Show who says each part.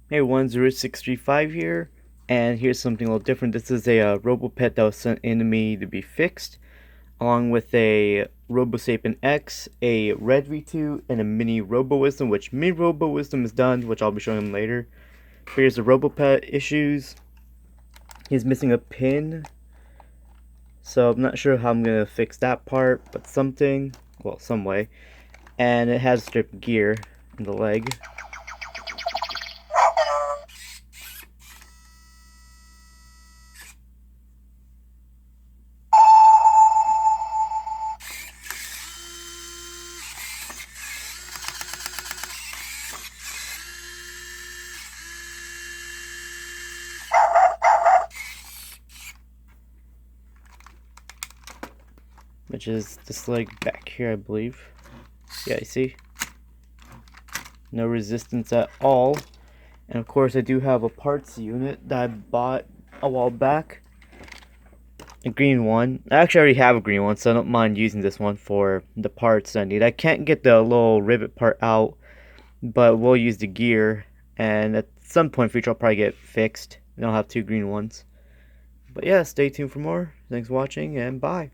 Speaker 1: Hey, 10635 here, and here's something a little different. This is a Robopet that was sent in to me to be fixed, along with a RoboSapien X, a Red V2, and a Mini RoboWisdom, which Mini RoboWisdom is done, which I'll be showing him later. Here's the Robopet issues. He's missing a pin, so I'm not sure how I'm going to fix that part, but something, well, some way. And it has stripped gear in the leg. Which is this leg back here, I believe. Yeah, you see? No resistance at all. And of course I do have a parts unit that I bought a while back. A green one. I actually already have a green one, so I don't mind using this one for the parts I need. I can't get the little rivet part out, but we'll use the gear, and at some point in the future I'll probably get it fixed. And I'll have two green ones. But yeah, stay tuned for more. Thanks for watching, and bye.